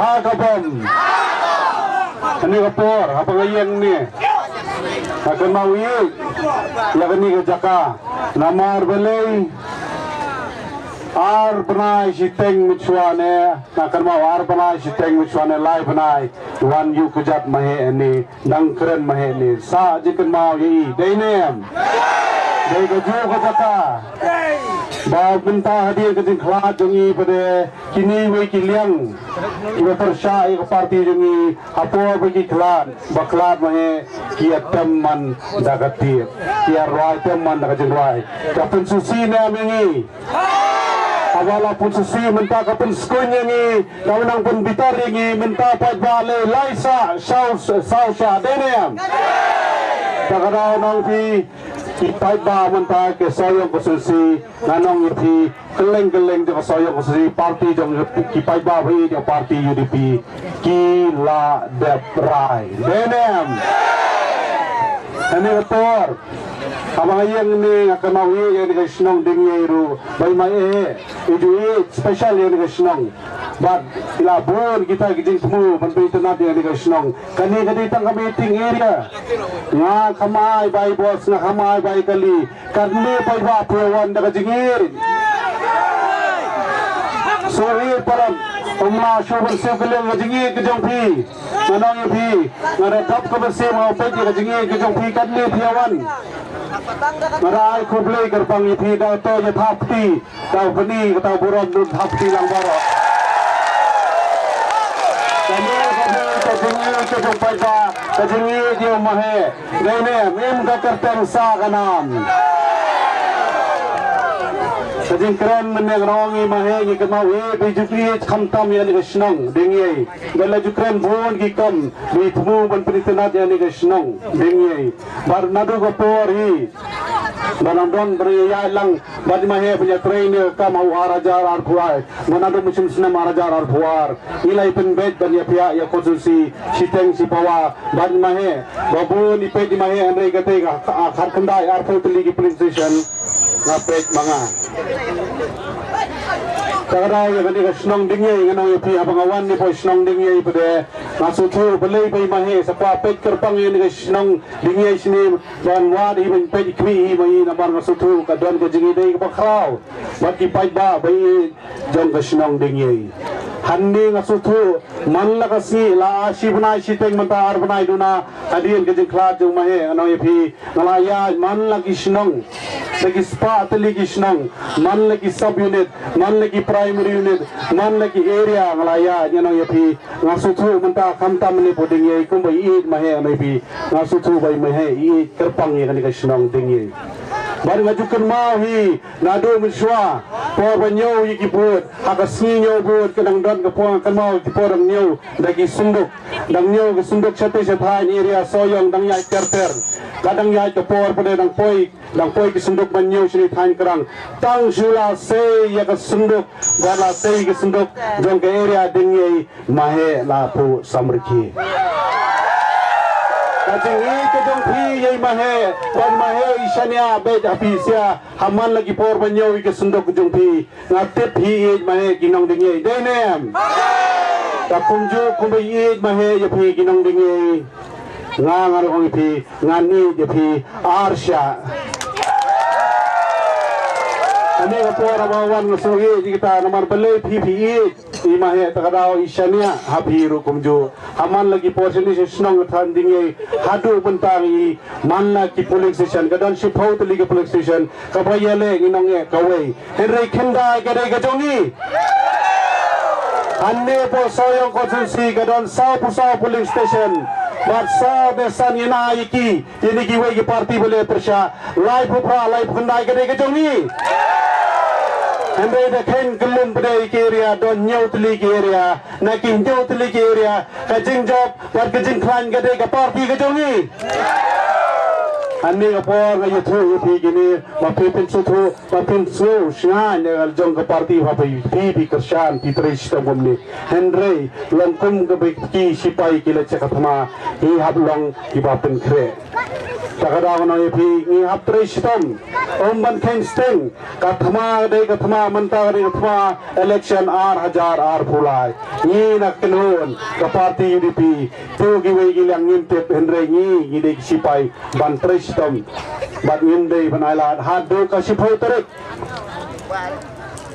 Hakapom. Ini kapor, apa yang ni? Akan mau ye, yang ni kerjaka. Namar belai. Ar benai siteng micuane, akan mau ar benai siteng micuane lai benai. Wan yu kejat mahe ni, nang keren mahe ni. Sa jikan mau ye, deinem. Dei keju kerjaka. Bawa minta hadiah ke jengkla jongi pada kini bagi liang kita tersyai ke parti jongi apa bagi kelan baklat mahe kia teman dagatir kia roy teman dagat jengrai kapun susi ni amingi awala pun susi minta kapun skunya ni kawenang pun bitar ni minta pat bale laisa sau sya denem dagat nang pi Ipai ba mentah ke soyong khususi nanong iti keleng-keleng ke soyong khususi parti jong ipai ba bhi jong parti UDP kila deprai denem ini betul abang yang ni akan mau yang ni senang dengi ru bai mai itu special yang ni senang but ila bon kita gijing temu menteri internet yang ni senang kani tang meeting area nga kamai bai bos nga kamai bai kali karne pai ba pewan daga jingir sohir param umma shoban se kale ngajingir ke jongpi manong pi ngara kap ko se mau pai ke jingir ke jongpi karne pewan Marai kublai gerbang itu dah tu je thapti, dah beni kata buron dun thapti lang baro. Kami kejengir pai ba, kejengir dia mahe, dene mem kerteng sa kanam. Kejeng keren menegerongi mahe ni kemau BJP khamtam yang ni senang dengi. Bela jukren bon ki kam ni temu ban perintenat yang ni senang dengi. Bar nadu kapor hi. Banandon beriya lang badi mahe punya trainer kam au arajar ar puai. Manadu musim senam arajar ar puar. Ilai penbet bani pihak ya khususi siteng sipawa badi mahe. Babu ni pe di mahe andai kate khar khandai ar putli ki police station ngapet manga. Kadang yang ni senang dengi, yang pi abang awan ni pun senang dengi pada masuk tu belai pai mahe siapa pet kerpang yang ni senang dengi sini dan wad iban pet ikmi mai nabar masuk tu kadang ke jengi dei ke pakrau bagi pai ba bai jong ke senang dengi handi masuk tu man la kasi la ashi banai siteng mentar banai duna hadian ke jengkla jong mahe yang pi ngalaya man lagi senang lagi spa lagi senang man lagi sub unit man lagi primary unit man lagi area ngalaya yang pi masuk tu mentah kamtam ni poding ye kum bai id mahe anai pi masuk tu bai mahe id kerpang ye kan senang dengi baru ngajukan mau hi nado miswa po banyo yi kiput hakasni nyo bud kadang don ke po kan mau ki porang nyo dagi sunduk dang nyo ke sunduk chate chathai area soyong dang yai kerter kadang yai ke por pada dang poi ke sunduk banyo sini thain kerang tang jula se ya ke sunduk bala se ke sunduk jong ke area dingi mahe la pu samriki Kajingi kejong pi yai mahe, wan mahe isania bed apisia, haman lagi por banyo ke sunduk kejong pi, ngatip hi yai mahe ginong dingi, denem. Takumju kumbai yai mahe yapi ginong dingi, ngangar ong pi, ngani yapi arsya. Ani kapor abawan ngasuhi kita nomor belai PPE imahe takadao isania habiru kumju haman lagi portion ni senang tandingi hadu bentangi manna ki police station kadang shipau teli ke police station kabayale nginonge kawai henry kenda kadai kajongi anne po soyong konsensi kadang sau pusau police station Baksa besan ina iki ini kiwe ki parti boleh persya live upra live kendai kadai kajongi Anda dah ken kelum pada area don nyau teli area nak nyau teli area kajing job war kajing klan kadai ke parti kajongi Ane kapor ngayon tu gini mapipin sutu mapin su shan yang jong ke parti hapai pi kersan pi tres tamam ni Henry langkum ke beki sipai kila cakap ma hi hablong ibapin kre takada no pi ni haptristom ban ken sting kathma de kathma manta de kathma election ar pulai ni nak kenun ke parti UDP tu giwe gilang ngintip henre ni de sipai ban tristom bat nginde banailat hadu ka sipau terik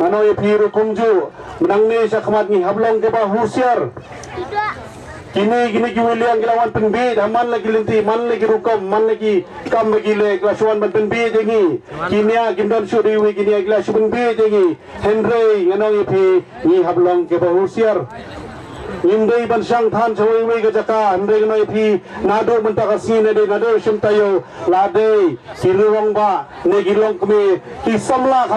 ano piru kumju menang ni sakmat ni hablong ke ba husiar kini giwiliang gilawan penbi man lagi linti man lagi rukom man lagi kam lagi le klasuan ban penbi jengi kinia gimdan suri wi kinia glasu penbi jengi henry ngano ipi ni hablong ke ba husiar Indai bansang than sawai wei ke jaka Indai ngano ipi nado mentakasi nade nado simtayo lade siruang ba ne gilong kami kisamla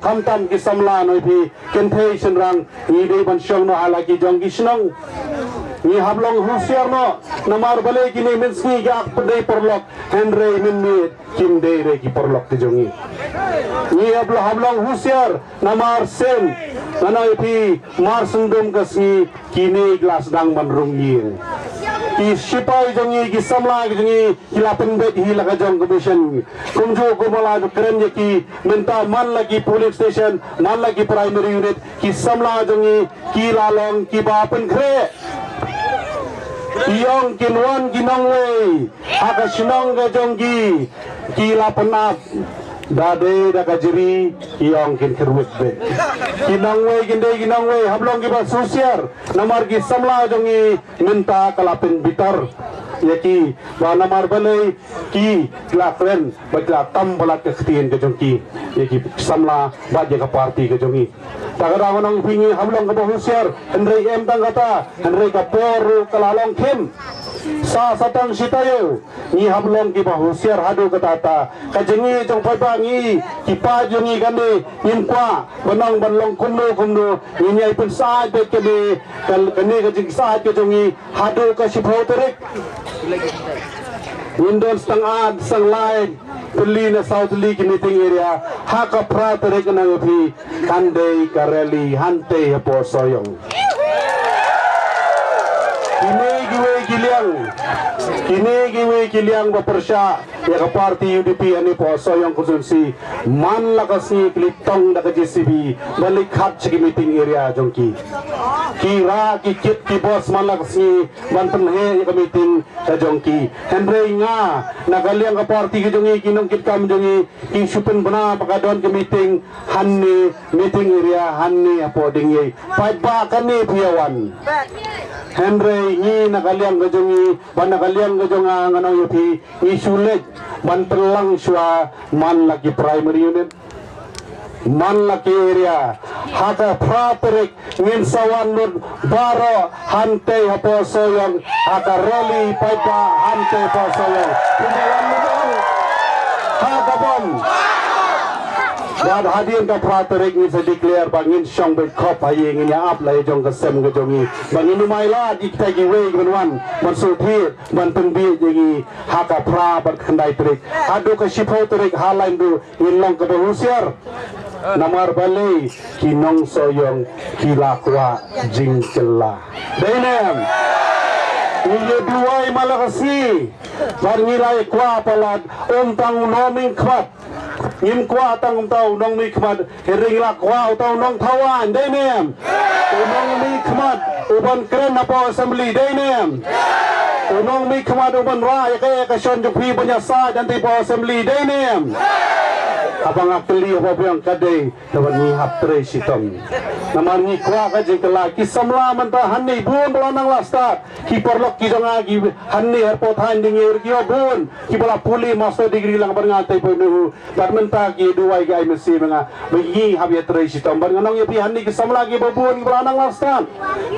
kamtam kisamla no ipi kentei senrang indai bansang no halaki jong gisnong ni hablong husiar no namar bale kini menski ga pedai perlok henry minmit kimdei re ki perlok te jongi ni hablong husiar namar sen nana ipi mar sundum kasi kini gelas dang manrung yin ki sipai jongi ki samla jongi ki lapen bet hi laga jong commission kumjo kumala keren ye ki menta man lagi police station man lagi primary unit ki samla jongi ki lalong ki bapen kre Iyong kinwan ginangway akasinong gajonggi kila penat dade dakajiri iyong kin kerwet be ginangway hablong giba susiar namar gi samla jongi minta kalapin bitar yaki wa namar balai ki klakren bagla tam balat kekhtin gajongki yaki samla baje ka parti gajongi tagara nang pingi hablong ka husiar henry em tanggata henry ka poru kalalong kim sa satang sitayo ni hablong ki husiar hadu katata kajengi jong pabangi ki pajongi gande inkwa banang banlong kumno ni ai pun sa be kene kal kene kajing sa ke jongi hadu ka sipho terik Windows tangad sang lain Pili na South League meeting area haka pratere kana ngapi kandai kareli hante hapo soyong kini giwe giliang bapersya ya ke parti UDP ani po soyong konsensi man lakasi klitong da JCB balik khat chi meeting area jongki kira kikit ki bos man lakasi banten he ya meeting ka jongki henry nga nagaliang ka parti ki jongi kinong kit kam jongi ki supen bana pakadon ke meeting hanni meeting area hanni apo dingi paiba kani piawan henry ni nagaliang ka jongi ban nagaliang ka jonga ngano yupi isulet ban telang swa man lagi primary unit man lagi area haka praterik ngin sawan nur baro hante hapo soyong haka rally paipa hante hapo soyong kumawan nudong haka bom dan hadirin ka praterik ni sa declare bangin siyang bekop hayi ngin ya up lai jong kasem ke jongi bangin umayla di kita giwe gwenwan mansulthir ban pengbi jengi haka pra ban khandai terik adu ka sipho terik halain du inlong ka husiar namar balai kinong soyong kilakwa jingkela denem Uye duwai malakasi Barngilai kwa palad Tang noming kmat Ngim kwa tang tau nong mi kmat Hering la kwa tau nong tawan Denem Unong mi kmat Uban keren apa assembly Denem Unong mi kmat uban raya kaya kasyon jukhi banyasa Janti pa assembly Denem Abang akli apa yang kadai dapat ni haptre sitom. Namar ni kwa kajing kala kisamla manta hanni bun belanang lastat. Ki perlok ki jonga ki hanni airport han dingir ki bun. Ki bala puli master degree lang berngatai penu. Barmenta ki duai gai mesi menga. Bagi haptre sitom bernganong yapi hanni kisamla ki bun ki belanang lastat.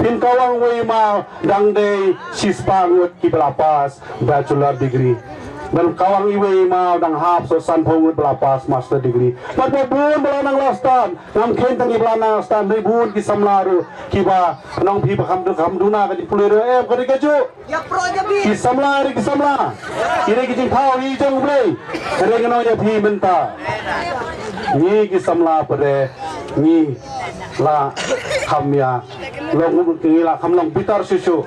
Pin kawang wei ma dangdei sispangut ki belapas bachelor degree. Dan kawang iwe mau dang hap so san pongut belapas master degree. Bun belanang lastan, ngam kentang i belanang lastan bun ki samlaru kiba nong pi bakam duna ka di pulero ka di kaju. Ya pro ja bi. Ki samla. Ire ki jing thau i jong blei. Kare ngano ya pi menta. Ni ki samla pare ni la khamya long ngila kamlong pitar susu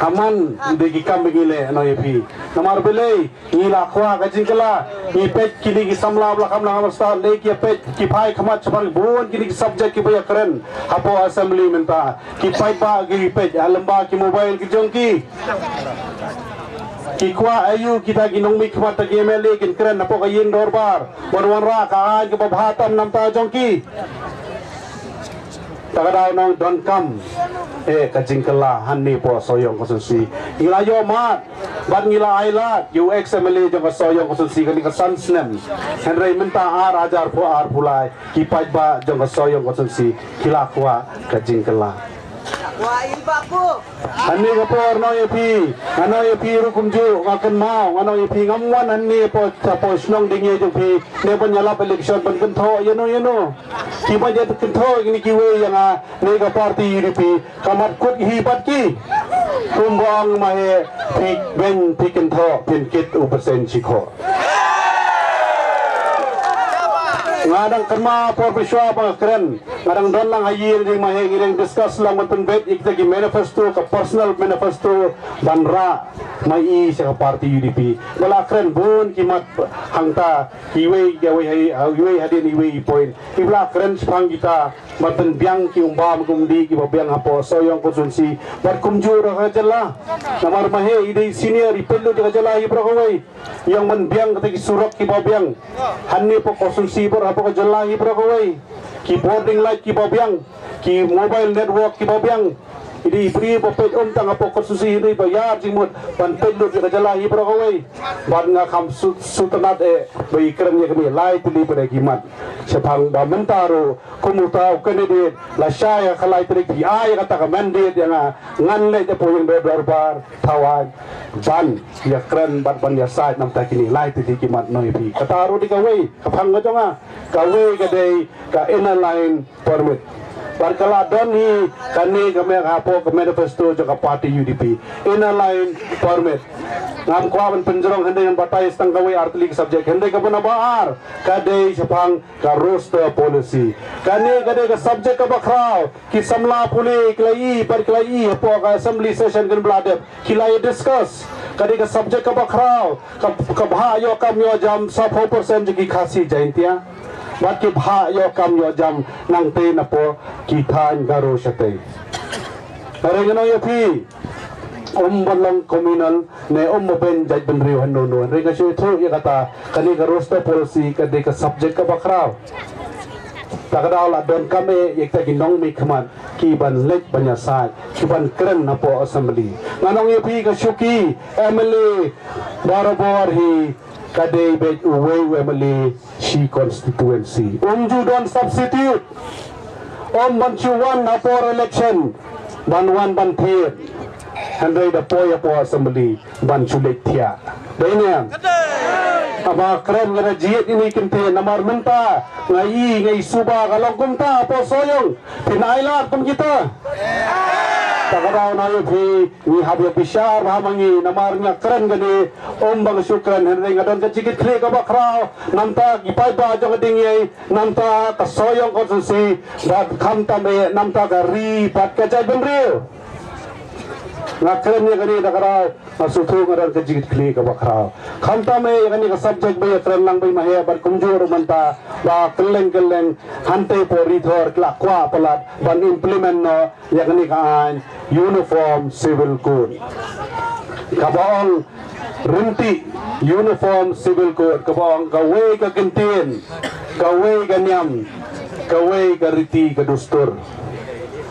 aman degi kam begile no yepi namar bele ngila khwa kajingkala ni pet kini ki samla bla kamla hamsta le ki pet ki phai khamat chapang bon kini ki subject ki baya karen hapo assembly menta ki pai pa ki pet alamba ki mobile ki jongki ki kwa ayu kita ginong mi khamat ta MLA kin karen hapo ka yin dorbar bonwan ra ka ki babhatam namta jongki takadaw nang don kam kajingkala hanni po soyong konsulsi ngila yo mat bat ngila ailat UXMLA jong soyong konsulsi kani ka sansnem henry menta ajar po pulai kipai ba jong soyong konsulsi kila kwa kajingkala Wah, ilbaku. hanni ka po no yepi rukumju ngakan mau ano yepi ngamwan hanni po tapos nong dingye jong pi ne ban yala election ban kentho yeno kiba je kentho ini kiwe yang ne ka party UDP kamat kut hibat ki kumbang mahe pik ben pikentho pinkit upersen chiko ngadang kerma profesor pengakhiran ngadang don lang hayir jeng mahe ngireng discuss lang matun bet ikta ki manifesto ka personal manifesto banra mai sa party UDP wala kren bun kimat hangta kiwe gawe hiwe hadin hiwe point ibla kren spang kita matun biang ki umbam kumdi ki babiang hapo soyong konsulsi bat kumjur ka jala namar mahe ide senior ipello ka jala ibra kawai yang man biang kata ki surak ki babiang hanni po konsulsi por hapo ka jala ibra kawai ki boarding light ki babiang ki mobile network ki babiang ini free popet tang apo konsulsi ini bayar jimut pan pello ki jala ibra kawai ban nga kham sutanat bai kren ye kami lai tili pada kimat sepang ba mentaro kumuta candidate la shaya khalai tili ki ay kata ka mandate yang ngan le te po yang berbar tawan ban ya kren ban ya side nam ta kini lai tili kimat noi pi kataro di kawai kapang ga jonga kawai ga dei ka inner line permit Barkala doni kani kami hapo ke manifesto juga parti UDP inner line permit ngam kuaban penjerong hendak yang batai setang kawai artli subjek hendak ke penabar kadai sepang ka roster policy kani kadai ke subjek ke bakrau ki samla puli kelai par kelai hapo ka assembly session kan beladep kilai discuss kadai ke subjek ke bakrau ke bhayo kam yo jam 100% jegi khasi jaintia Wat ki bha yo kam yo jam nang te na po kithan garo sate. Karengano yo pi balang communal ne ben jaj ben riu hanu nu. Renga shu thu ya kata kani ka roster policy kade ka subject ka bakraw. Takadaw la don kame yekta ginong mi khaman ki ban lek banya sai ki ban kren na po assembly. Nganong yo pi ka shuki MLA barabor hi kadai bet uwe wemeli she constituency unju don substitute banchuan na for election banwan ban thiet handai da poya po assembly banchulek thia dainya aba kren ngara jiet ini kente namar menta ngai suba kalong kumta po soyong pinailat kum kita takadaw na yo pi ni habya bishar hamangi namar nya kren gani bang syukran henry ngadon ka jikit kle ka bakraw namta gipai ba jong dingyai namta ka soyong konsulsi dat khamta me namta ka ri pat ka jai benril ngakren nya gani takadaw masuthu ngadon ka jikit kle ka bakraw khamta me gani ka subject be kren lang bai mahe bar kumjur manta ba keleng hante pori thor klakwa palat ban implement no yakni ka uniform civil code kabong rinti uniform civil code kabong gawe ka kintin gawe ka nyam gawe ka riti ka dustur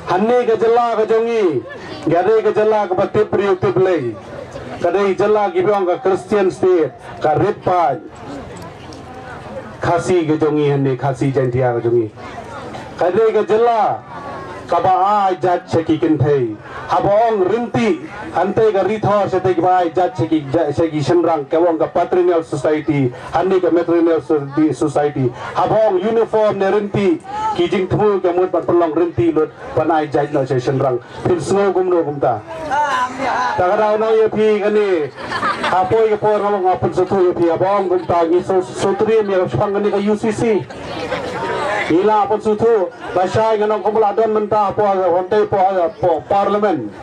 hanne ka jala ka jongi gade ka jala ka batip priyuktip lay kadai jala gibong ka Christian state ka ritpaj khasi ka jongi hanne khasi jantia ka jongi kadai ka jala kaba jat cheki kinthei habong rinti ante ga rithor sete ki bai jat cheki semrang kawong ka patrilineal society hanni ka matrilineal society habong uniform ne rinti ki jing thu ka mut patolong rinti lut panai jat no se semrang pin snow gumno gumta takaraw no ye phi kani apoy ko ngam ngapun sotho ye phi habong gumta gi sotri me phang kani ka UCC ila pun sutu basai nganong kemuladon mentah po honte po parlimen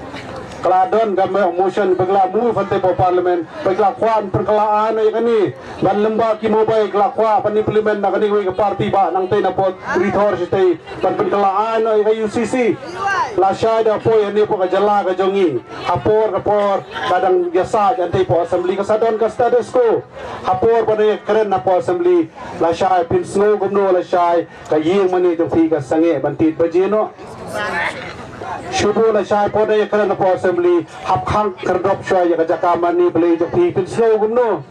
keladon kami motion begla mu honte po parlimen begla kwan perkelaan ay kani ban lemba ki mobile kelakwa pan implement na kani ke parti ba nang tay na po rithor sitay ban perkelaan ay kay UCC la syada po yani po kajala kajongi hapor kadang biasa jantai po assembly kasadon ka status ko hapor pada keren na po assembly la syai pin snow gumno la syai kaying mani jong fi ka sange bantit bajino Shubu la syai po daya keren na po assembly hapkhang kerdop syai ya kajakaman ni beli jong fi pin snow gumno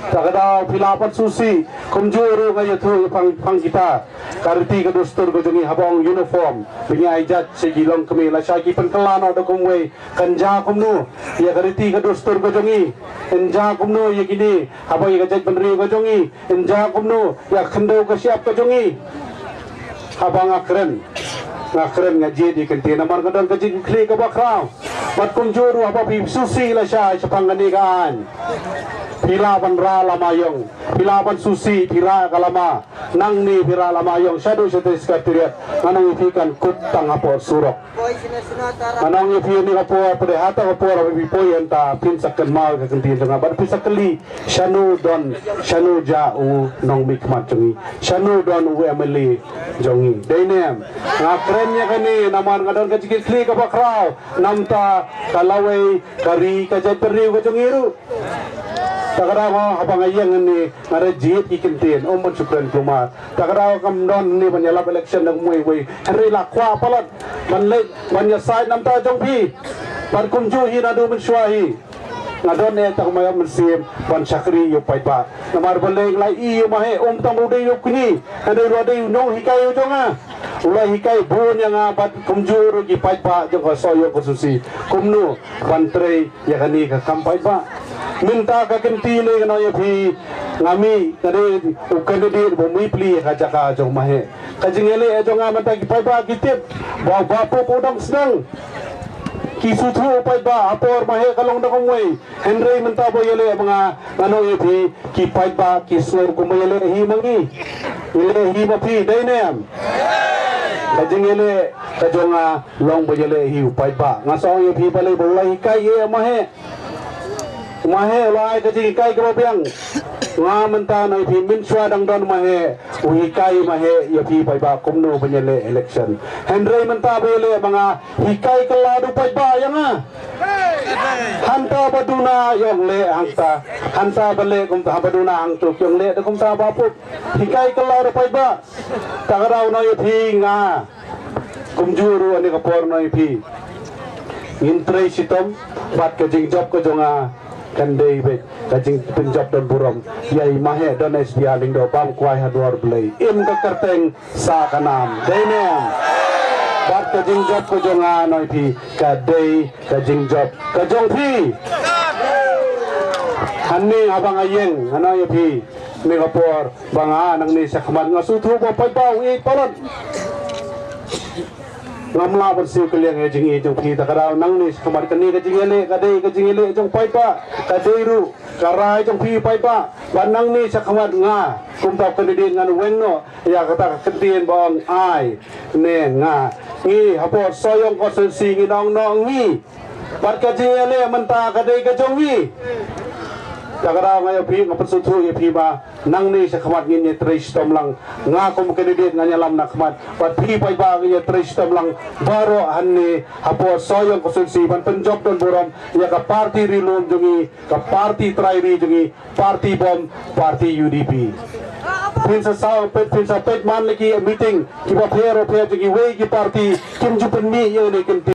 takadaw pilapan susi kumjuru ngayon tu pang kita kariti kadustur kujungi habang uniform punya ijat segilong kami la syaki penkelano do kumwe kanja kumnu ya kariti kadustur kujungi enja kumnu ya gini habang ya kajat benri kujungi enja kumnu ya kendo kesiap kujungi habang akren ngaji di kentina mar kadon kaji kli ka bakraw mat kumjuru habang susi la syai sepanganikaan Pilapan ra lamayong, pilapan susi pira kalama, nang ni pira lamayong, shadow shadow sekretariat, manang ifikan kutang apo surok. Manang ifikan ni apo pada hata apo rabi poy enta pinsakan mal kekentin dengan bar pisakali, shanu don, shanu jau nong mikmat jongi, shanu don u emily jongi. Dainem, ngakrennya kani naman ngadon kajikit kli kabakraw, namta kalaway kari kajat periu kajongiru. Takaraw habang ayang ni ngarajit ikintin umon sukran kumar takaraw kamdon ni banyalap election ng muwi henry lakwa palat manlay banyasay namta jongpi parkumju hinadu mensyuahi ngadon ne tak maya mensim ban syakri yu paipa namar baleng lai iu mahe tamude yu kini henry rode no hikai yu jonga ulai hikai bun yang abat kumjuru gi paipa jong soyo khususi kumnu bantre yakani ka kampaipa minta ka kentile kana ya phi ngami kade candidate bumi pli ka jaka jong mahe kajingele jong amata ki paiba kitip ba bapu podang sedang kisuthu paiba apor mahe kalong da komwe henry minta boyele mga ano ya phi ki paiba kisur kumele hi mangi ile hi ma phi dainem kajingele kajonga long boyele hi paiba ngaso ya phi balai bolai kai ye mahe mahe lai kaji kai ko biang nga menta noi phi min swa dang don mahe ui kai mahe ya phi pai ba kumno banyele election henry menta bele mga hikai kala du pai ba yanga hanta baduna yong le hanta bale kum ta baduna hang tu yong le kum ta ba pu hikai kala du pai ba tagarau noi phi nga kumjuru ani kapor noi phi intre sitom bat ka jing job ko jonga kandai be kajing penjab don buram yai mahe don SBA ling do bam kwai hadwar blai im ka kerteng sa kanam dainem bat kajing job ko jonga noi phi kadai kajing job kajong phi hanni abang ayeng anoy phi Singapore banga nang ni sakman ngasutu bo pai pau i palon ngamla bersih kaliang ejing ejong phi takarau nang ni kamar kani ka jingele kadai ka jingele ejong pai pa kadai ru karai ejong phi pai pa banang ni sakmat nga kumtap kandidate ngan wenno ya kata ketien bong ai ne nga ngi hapo soyong konsensi ngi nong nong ngi bat ka jingele menta kadai ka jongi takarau ngayo phi ngapsutu ye phi ba nang ni sakmat ngi tres tom lang nga kum kandidate nganya lam nakmat bat phi pai ba ngi tres tom lang baro hanni hapo soyong konsensi ban penjob don borom ya ka party rilum jungi ka party trairi jungi party bom party UDP Pinsa sao pinsa pet man lagi meeting kiba phero phe jungi we ki party kim jupen mi ye ne